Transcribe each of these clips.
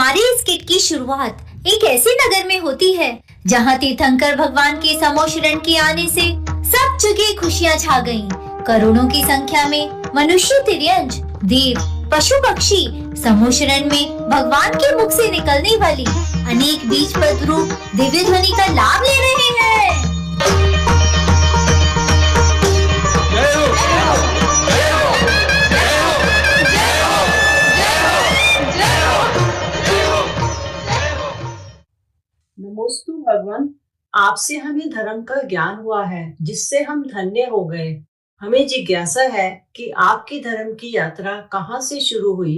हमारे इस किट की शुरुआत एक ऐसे नगर में होती है जहाँ तीर्थंकर भगवान के समोशरण के आने से सब जगह खुशियाँ छा गईं। करोड़ों की संख्या में मनुष्य, तिर्यंज, देव, पशु पक्षी समोशरण में भगवान के मुख से निकलने वाली अनेक बीजपत्र रूप दिव्य ध्वनि का लाभ ले रहे हैं। नमोस्तु भगवान, आपसे हमें धर्म का ज्ञान हुआ है जिससे हम धन्य हो गए। हमें जिज्ञासा है कि आपकी धर्म की यात्रा कहाँ से शुरू हुई।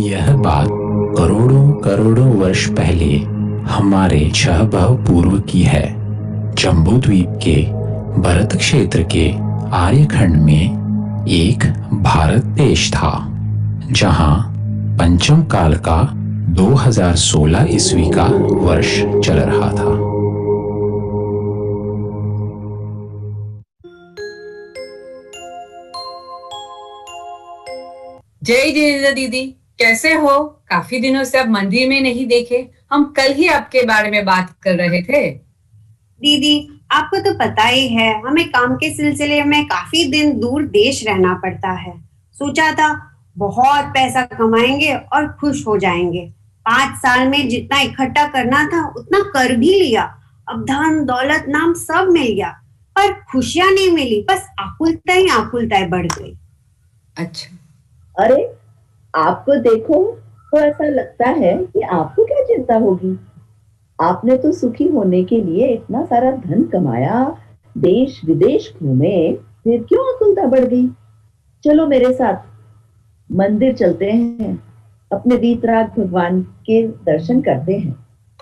यह बात करोड़ों करोड़ों वर्ष पहले हमारे 6 भव पूर्व की है। जम्बूद्वीप के भरत क्षेत्र के आर्यखंड में एक भारत देश था जहां पंचम काल का 2016 ईस्वी का वर्ष चल रहा था। जय जिनेंद्र दीदी, कैसे हो? काफी दिनों से अब मंदिर में नहीं देखे। हम कल ही आपके बारे में बात कर रहे थे। दीदी, आपको तो पता ही है, हमें काम के सिलसिले में काफी दिन दूर देश रहना पड़ता है। सोचा था बहुत पैसा कमाएंगे और खुश हो जाएंगे। 5 साल में जितना इकट्ठा करना था उतना कर भी लिया। अब धन दौलत नाम सब मिल गया, पर खुशियां नहीं मिली। बस आकुलताएं बढ़ गई। अच्छा, अरे आपको देखो तो ऐसा लगता है कि आपको क्या चिंता होगी। आपने तो सुखी होने के लिए इतना सारा धन कमाया, देश विदेश घूमे, फिर क्यों आकुलता बढ़ गई? चलो मेरे साथ मंदिर चलते हैं, अपने वीतराग भगवान के दर्शन करते हैं।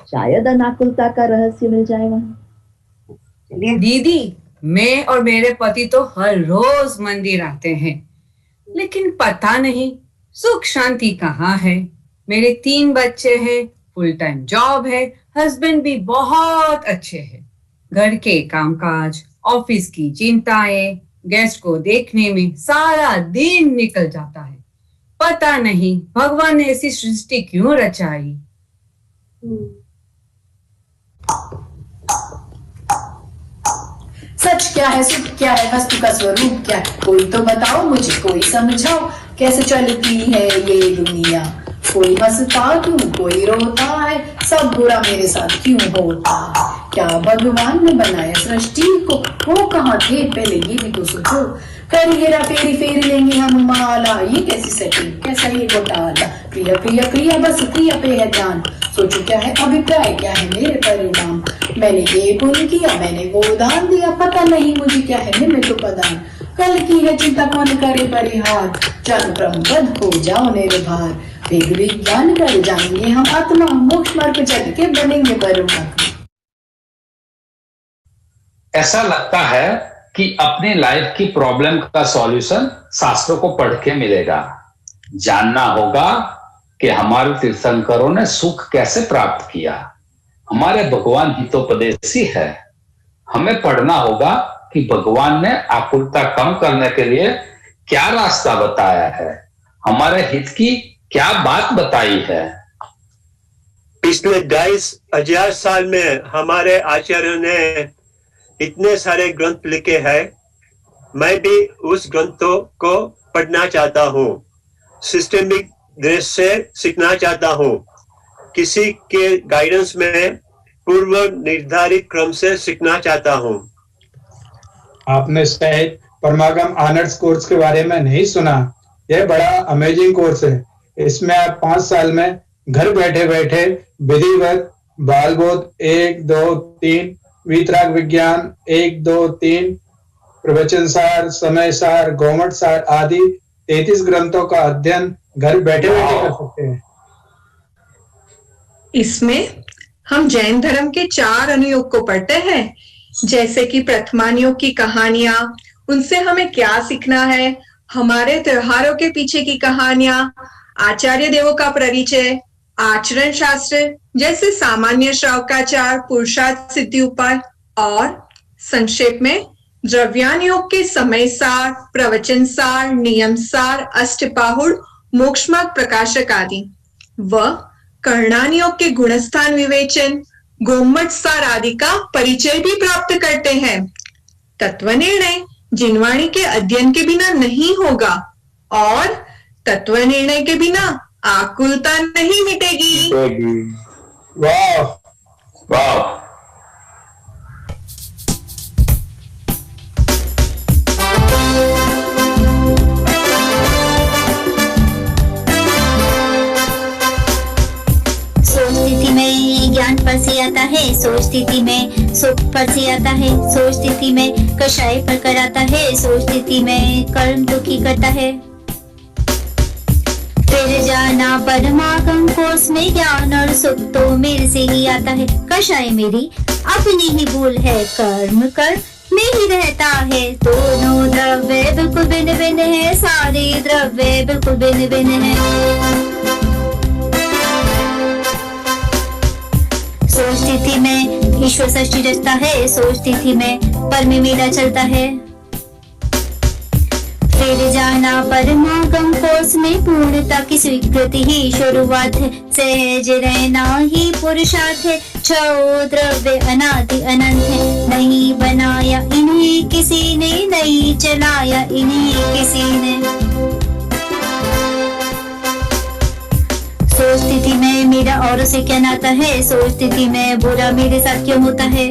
शायद अनाकुलता का रहस्य मिल जाए वहां। दीदी, मैं और मेरे पति तो हर रोज मंदिर आते हैं, लेकिन पता नहीं सुख शांति कहाँ है। मेरे 3 बच्चे हैं, फुल टाइम जॉब है, हस्बैंड भी बहुत अच्छे हैं। घर के कामकाज, ऑफिस की चिंताएं, गेस्ट को देखने में सारा दिन निकल जाता है। पता नहीं भगवान ने ऐसी सृष्टि क्यों रचाई। सच क्या है, सुख क्या है, वस्तु का स्वरूप क्या है? कोई तो बताओ मुझे, कोई समझाओ कैसे चलती है ये दुनिया। कोई हंसता क्यों, कोई रोता है, सब बुरा मेरे साथ क्यों होता है? क्या भगवान ने बनाया सृष्टि को, वो कहाँ थे पहले ये भी तो सोचो। कर हेरा फेरी फेर लेंगे हम माला, ये कैसी सेटिंग, कैसा ये घोटाला। प्रिया प्रिया प्रिया बस प्रिया पे है ध्यान, सोचो क्या है अभिप्राय, क्या है मेरे परिणाम। मैंने ये पुण्य किया, मैंने वो दान दिया, पता नहीं मुझे क्या है निमित्त उपादान। कल की है चिंता कौन करे परिहार, जन ब्रह्मपद हो जाओ निर्भर। वेद विज्ञान कर जाएंगे हम आत्मा, मोक्ष मार्ग चल के बनेंगे परमात्मा। ऐसा लगता है कि अपनी लाइफ की प्रॉब्लम का सॉल्यूशन शास्त्रों को पढ़ के मिलेगा। जानना होगा कि हमारे तीर्थंकरों ने सुख कैसे प्राप्त किया। हमारे भगवान हितोपदेशी है। हमें पढ़ना होगा कि भगवान ने आकुलता कम करने के लिए क्या रास्ता बताया है, हमारे हित की क्या बात बताई है। पिछले 22,000 साल में हमारे आचार्यों ने इतने सारे ग्रंथ लिखे हैं। मैं भी उस ग्रंथों को पढ़ना चाहता हूँ, सिस्टमिक दृष्टि से सीखना चाहता हूँ, किसी के गाइडेंस में पूर्व निर्धारित क्रम से सीखना चाहता हूँ। आपने शायद परमागम ऑनर्स कोर्स के बारे में नहीं सुना। यह बड़ा अमेजिंग कोर्स है। इसमें आप 5 साल में घर बैठे बैठे विधिवत बालबोध 1, 2, 3, वीतराग विज्ञान 1, 2, 3, प्रवचन सार, समय सार, गौमठ सार आदि 33 ग्रंथों का अध्ययन घर बैठे बैठे कर सकते हैं। इसमें हम जैन धर्म के 4 अनुयोग को पढ़ते हैं, जैसे कि प्रथमानुयोग की कहानियां, उनसे हमें क्या सीखना है, हमारे त्योहारों के पीछे की कहानियां, आचार्य देवों का परिचय, आचरण शास्त्र जैसे सामान्य श्रावकाचार, पुरुषार्थ सिद्धि उपाय और संक्षेप में द्रव्यान योग के समय सार, प्रवचन सार, नियम सार, अष्टपाहुड़, मोक्षमार्ग प्रकाशक आदि व कर्णान योग के गुणस्थान विवेचन, गोमट सार आदि का परिचय भी प्राप्त करते हैं। तत्व निर्णय जिनवाणी के अध्ययन के बिना नहीं होगा और तत्व निर्णय के बिना आकुलता नहीं मिटेगी। वाह वाह। स्थिति में ज्ञान पर से आता है, सोच स्थिति में सुख पर से आता है, सोच स्थिति में कषाय पर कर आता है, सोच स्थिति में कर्म दुखी करता है। फिर जाना परमागम कोर्स में ज्ञान और सुख तो मेरे से ही आता है, कषाय मेरी अपनी ही भूल है, कर्म कर में ही रहता है। दोनों द्रव्य बिल्कुल भिन्न भिन्न है, सारे द्रव्य बिल्कुल भिन्न भिन्न है। सोच स्थिति में ईश्वर सृष्टि रचता है, सोच स्थिति में पर में मेला चलता है। फिर जाना परमागम कोर्स में पूर्णता की स्वीकृति ही शुरुआत है, सहज रहना ही पुरुषार्थ है। छह द्रव्य अनादि अनंत है, नहीं बनाया इन्हें किसी ने, नहीं चलाया इन्हें किसी ने। सोच स्थिति में मेरा औरों से क्या नाता है, सोच स्थिति में बुरा मेरे साथ क्यों होता है।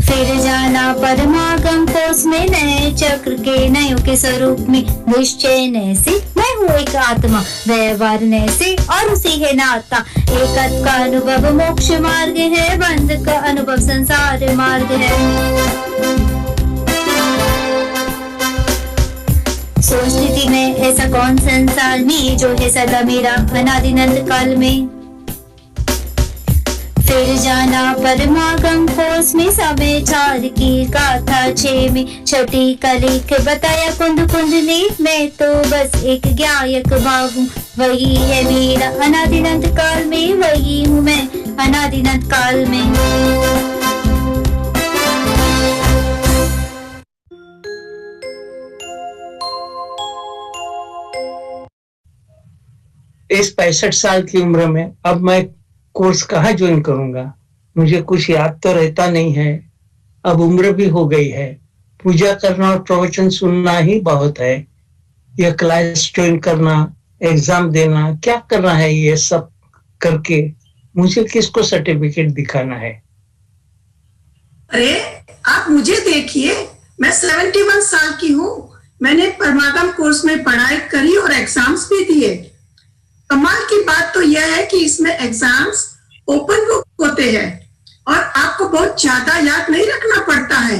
फिर जाना परमागम कोर्स में नए चक्र के नयों के स्वरूप में, निश्चय नए से मैं हूँ एक आत्मा, व्यवहार नए से और उसी है नाता। एकत्व का अनुभव मोक्ष मार्ग है, बंध का अनुभव संसार मार्ग है। सोच स्थिति में ऐसा कौन संसार में जो है सदा मेरा अनादिनंत काल में। फिर जाना परमागम कोर्स में समय चार की गाथा 6 में, छठी कली के बताया कुंद कुंद ने, मैं तो बस एक ज्ञायक भाव हूँ, वही है मेरा अनादिनंत काल में, वही हूँ मैं अनादिनंत काल में। इस 65 साल की उम्र में अब मैं कोर्स कहाँ ज्वाइन करूंगा? मुझे कुछ याद तो रहता नहीं है, अब उम्र भी हो गई है, पूजा करना और प्रवचन सुनना ही बहुत है। यह क्लास ज्वाइन करना, एग्जाम देना, क्या करना है? ये सब करके मुझे किसको सर्टिफिकेट दिखाना है? अरे आप मुझे देखिए, मैं 71 साल की हूँ। मैंने परमागम कोर्स में पढ़ाई करी और एग्जाम्स भी दिए। कमाल की बात तो यह है कि इसमें एग्जाम्स ओपन बुक होते हैं और आपको बहुत ज्यादा याद नहीं रखना पड़ता है,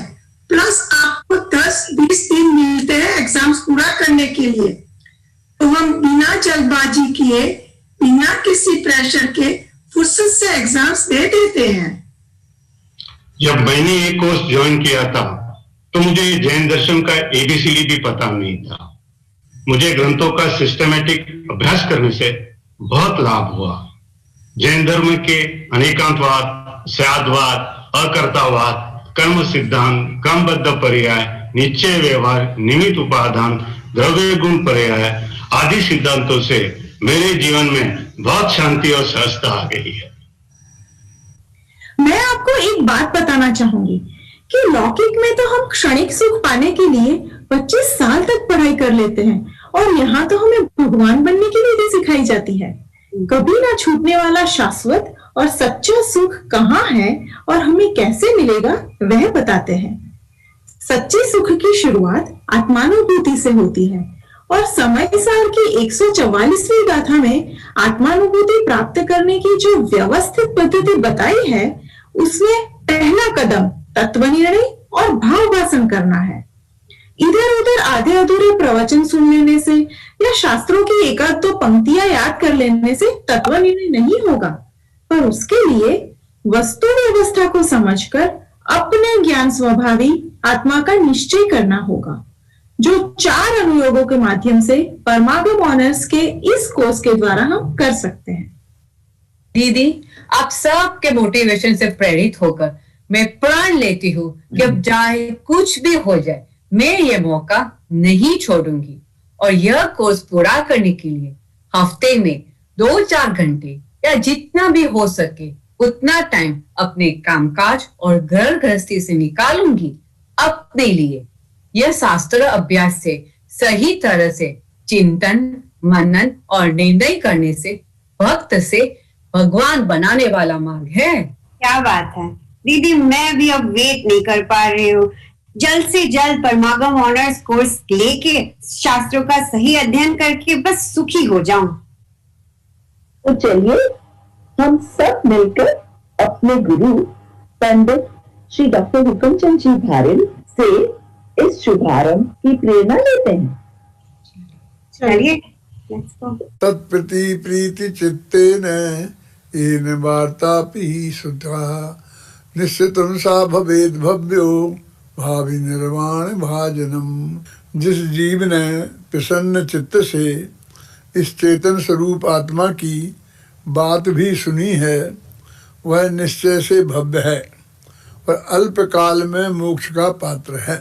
प्लस आपको 10-20 दिन मिलते हैं एग्जाम्स पूरा करने के लिए। तो हम बिना जल्दबाजी किए, बिना किसी प्रेशर के फुर्सत से एग्जाम्स दे देते हैं। जब मैंने ये कोर्स ज्वाइन किया था तो मुझे जैन दर्शन का ABCD भी पता नहीं था। मुझे ग्रंथों का सिस्टमेटिक अभ्यास करने से बहुत लाभ हुआ। जैन धर्म के अनेकांतवाद, स्यादवाद, अकर्तावाद, कर्म सिद्धांत, क्रमबद्ध पर्याय, निश्चय व्यवहार, निमित्त उपादान, द्रव्य गुण पर्याय आदि सिद्धांतों से मेरे जीवन में बहुत शांति और सहजता आ गई है। मैं आपको एक बात बताना चाहूंगी कि लौकिक में तो हम क्षणिक सुख पाने के लिए 25 साल तक पढ़ाई कर लेते हैं और यहाँ तो हमें भगवान बनने की विधि सिखाई जाती है। कभी ना छूटने वाला शाश्वत और सच्चा सुख कहाँ है और हमें कैसे मिलेगा वह बताते हैं। सच्चे सुख की शुरुआत आत्मानुभूति से होती है और समय सार की 144वीं गाथा में आत्मानुभूति प्राप्त करने की जो व्यवस्थित पद्धति बताई है, उसमें पहला कदम तत्व निर्णय और भाव भाषण करना है। इधर उधर आधे अधूरे प्रवचन सुन लेने से या शास्त्रों की एकाध दो पंक्तियां याद कर लेने से तत्व निर्णय नहीं होगा, पर उसके लिए वस्तु व्यवस्था को समझकर अपने ज्ञान स्वभावी आत्मा का निश्चय करना होगा, जो 4 अनुयोगों के माध्यम से परमागम ऑनर्स के इस कोर्स के द्वारा हम कर सकते हैं। दीदी, आप सबके मोटिवेशन से प्रेरित होकर मैं प्रण लेती हूँ कि अब चाहे कुछ भी हो जाए, मैं ये मौका नहीं छोड़ूंगी और यह कोर्स पूरा करने के लिए हफ्ते में 2-4 घंटे या जितना भी हो सके उतना टाइम अपने कामकाज और घर गृहस्थी से निकालूंगी अपने लिए। यह शास्त्र अभ्यास से सही तरह से चिंतन, मनन और निर्णय करने से भक्त से भगवान बनाने वाला मार्ग है। क्या बात है दीदी, मैं भी अब वेट नहीं कर पा रही हूँ। जल्द से जल्द परमागम ऑनर्स कोर्स लेके शास्त्रों का सही अध्ययन करके बस सुखी हो जाऊं। तो चलिए हम सब मिलकर अपने गुरु पंडित श्री डॉक्टर हुकमचंद जी भारिल से इस शुभारंभ की प्रेरणा लेते हैं। चलिए तत्प्रति प्रीति चित्तेन येन वार्तापि सुधा निश्चितं सा भवेद भव्यो भावी निर्वाण भाजनम। जिस जीव ने प्रसन्न चित्त से इस चेतन स्वरूप आत्मा की बात भी सुनी है वह निश्चय से भव्य है और अल्प काल में मोक्ष का पात्र है।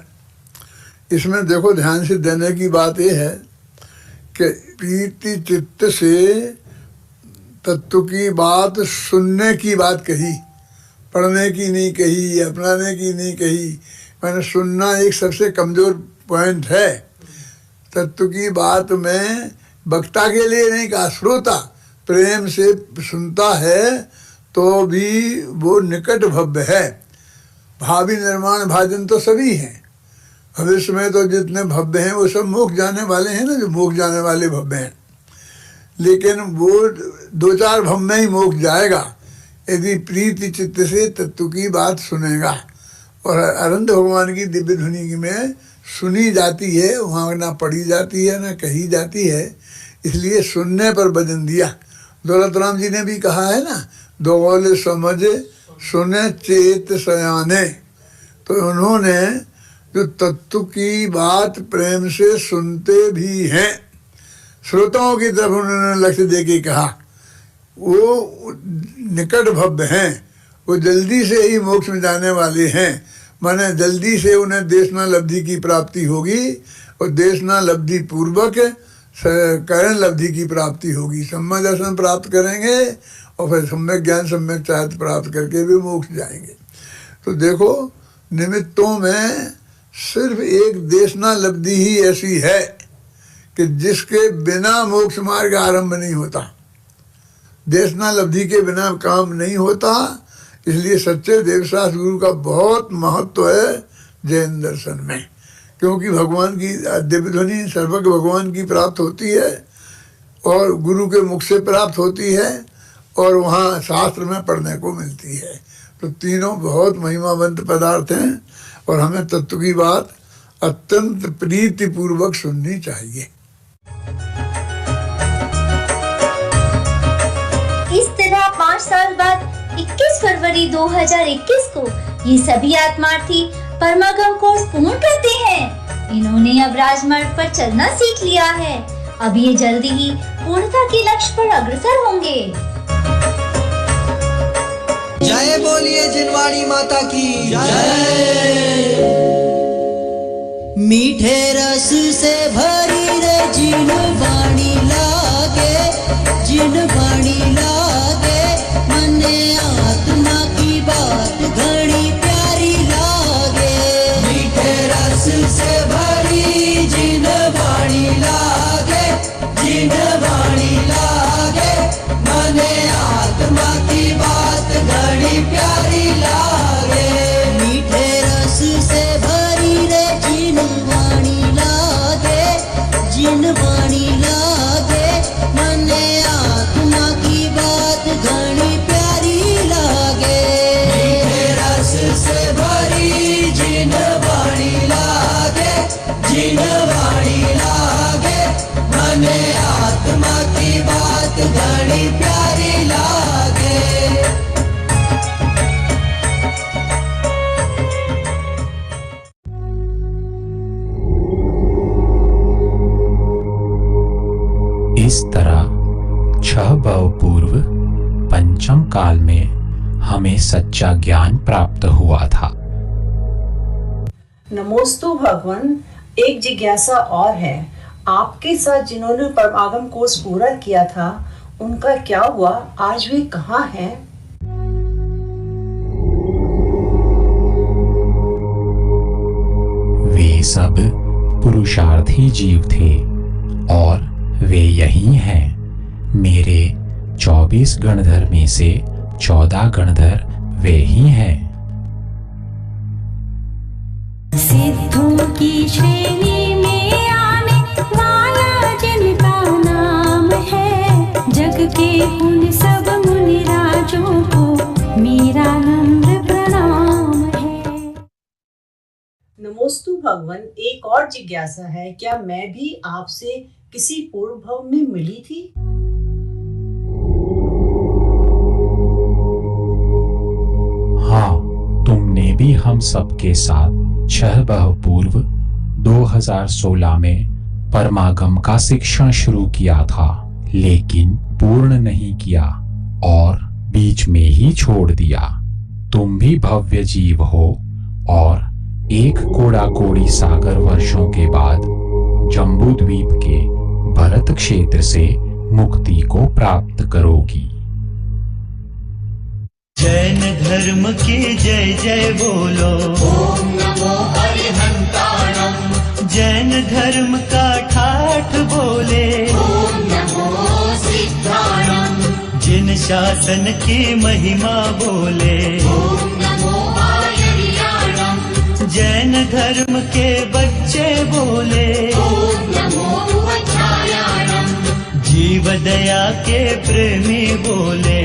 इसमें देखो ध्यान से देने की बात यह है कि प्रीति चित्त से तत्व की बात सुनने की बात कही, पढ़ने की नहीं कही, अपनाने की नहीं कही। मैंने सुनना एक सबसे कमज़ोर पॉइंट है। तत्व की बात में वक्ता के लिए नहीं कहा, श्रोता प्रेम से सुनता है तो भी वो निकट भव्य है। भावी निर्माण भाजन तो सभी हैं, भविष्य में तो जितने भव्य हैं वो सब मोक्ष जाने वाले हैं ना, जो मोक्ष जाने वाले भव्य हैं। लेकिन वो 2-4 भव में ही मोक्ष जाएगा यदि प्रीति चित्त से तत्व की बात सुनेगा। और अनंत भगवान की दिव्य ध्वनि में सुनी जाती है, वहाँ ना पढ़ी जाती है ना कही जाती है, इसलिए सुनने पर वजन दिया। दौलत राम जी ने भी कहा है ना, दोल समझ सुने चेत सयाने। तो उन्होंने जो तत्व की बात प्रेम से सुनते भी हैं, श्रोताओं की तरफ उन्होंने लक्ष्य दे के कहा, वो निकट भव्य हैं, वो जल्दी से ही मोक्ष में जाने वाले हैं। माने जल्दी से उन्हें देशना लब्धि की प्राप्ति होगी और देशना लब्धि पूर्वक करण लब्धि की प्राप्ति होगी। सम्यक दर्शन प्राप्त करेंगे और फिर सम्यक ज्ञान सम्यक चाहत प्राप्त करके भी मोक्ष जाएंगे। तो देखो निमित्तों में सिर्फ एक देशना लब्धि ही ऐसी है कि जिसके बिना मोक्ष मार्ग आरंभ नहीं होता। देशना लब्धि के बिना काम नहीं होता, इसलिए सच्चे देवशास्त्र गुरु का बहुत महत्व है जैन दर्शन में। क्योंकि भगवान की दिव्य ध्वनि सर्वज्ञ भगवान की प्राप्त होती है और गुरु के मुख से प्राप्त होती है और वहाँ शास्त्र में पढ़ने को मिलती है। तो तीनों बहुत महिमावंत पदार्थ हैं और हमें तत्व की बात अत्यंत प्रीति पूर्वक सुननी चाहिए। इस तरह 5 साल बाद 21 फरवरी 2021 को ये सभी आत्मार्थी परमागम कोर्स पूर्ण करते हैं। इन्होंने अब राजमार्ग पर चलना सीख लिया है। अब ये जल्दी ही पूर्णता के लक्ष्य पर अग्रसर होंगे। जय बोलिए जिनवाणी माता की जय। मीठे रस से भरी रे जिनवाणी लागे, जिनवाणी लागे, मने आत्मा की बात घड़ी प्यारी लागे। मीठे रस से भरी जिनवाणी लागे, जिनवाणी लागे, मने आत्मा की बात घड़ी प्यारी लागे। मीठे रस से भरी रे जिनवाणी लागे, जिनवाणी लागे, मने आत्मा की बात घड़ी प्यारी लागे। मीठे रस से भरी जिनवाणी लागे, जिनवाणी लागे, मने आत्मा की बात घड़ी प्यारी लागे। इस तरह 6 भव पूर्व पंचम काल में हमें सच्चा ज्ञान प्राप्त हुआ था। नमोस्तु भगवान, एक जिज्ञासा और है। आपके साथ जिन्होंने परमागम कोर्स पूरा किया था, उनका क्या हुआ? आज वे कहाँ हैं? वे सब पुरुषार्थी जीव थे और वे यही हैं। मेरे 24 गणधर में से 14 गणधर वे ही हैं। सिद्धों की श्रेणी में आने वाला जिनका नाम है, जग के उन सब मुनि राजों को मेरा नम्र प्रणाम है। नमोस्तु भगवान, एक और जिज्ञासा है। क्या मैं भी आपसे किसी पूर्व भव में मिली थी? हाँ, तुमने भी हम सबके साथ 6 भव पूर्व 2016 में परमागम का शिक्षण शुरू किया था, लेकिन पूर्ण नहीं किया और बीच में ही छोड़ दिया। तुम भी भव्य जीव हो और एक कोड़ा कोड़ी सागर वर्षों के बाद जम्बूद्वीप के भरत क्षेत्र से मुक्ति को प्राप्त करोगी। जैन धर्म की जय जय बोलो, ओम नमो हरिहंताणम। जैन धर्म का ठाठ बोले, ओम नमो सिद्धाणम। जिन शासन की महिमा बोले, ओम नमो आयर्याणम। जैन धर्म के बच्चे बोले, ओम नमो वत्सायाणम। जीव दया के प्रेमी बोले,